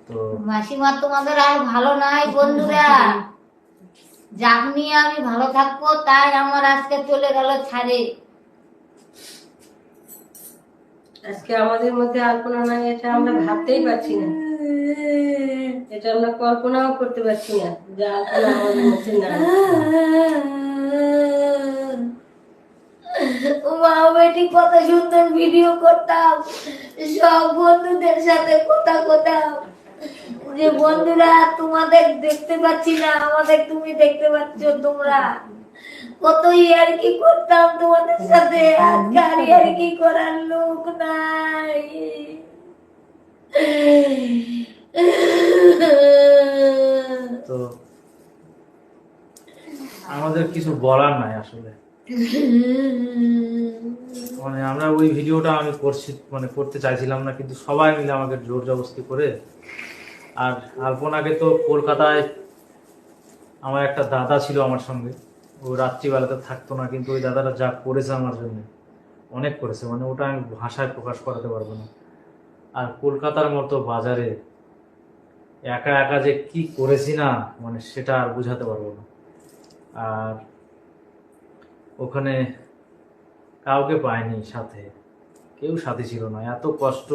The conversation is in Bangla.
তো মাসিমা তোমাদের আর ভালো নাই বন্ধুরা, যাক নিয়ে আমি ভালো থাকবো তাই আমার আজকে চলে গেল ছাড়ে। আজকে আমাদের মধ্যে আলপনা নাই, এটা আমরা ভাবতেই পারছি না, এটা আমরা কল্পনাও করতে পারছি না যে আলপনা আমাদের মধ্যে নাই। মা বেটি কত সুন্দর ভিডিও করতাম, সব বন্ধুদের সাথে কথা করতাম যে বন্ধুরা তোমাদের দেখতে পাচ্ছি না, আমাদের তুমি দেখতে পাচ্ছ। তোমরা কত ইয়ার্কি করতাম তোমাদের সাথে, আজকে আর ইয়ার্কি করার লোক নাই। তো আমাদের কিছু বলার নাই আসলে। মানে আমরা ওই ভিডিওটা আমি করতে চাইছিলাম না, কিন্তু সবাই মিলে আমাকে জোর জবরদস্তি করে। আর আলপনাকে তো কলকাতায় আমার একটা দাদা ছিল আমার সঙ্গে, ও রাত্রিবেলাতে থাকতো না, কিন্তু ওই দাদাটা যা করেছে আমার জন্য অনেক করেছে, মানে ওটা আমি ভাষায় প্রকাশ করাতে পারবো না। আর কলকাতার মতো বাজারে একা একা যে কি করেছি না, মানে সেটা আর বোঝাতে পারবো না। আর ওখানে কাউকে পাইনি সাথে, কেউ সাথে ছিল না, এত কষ্ট।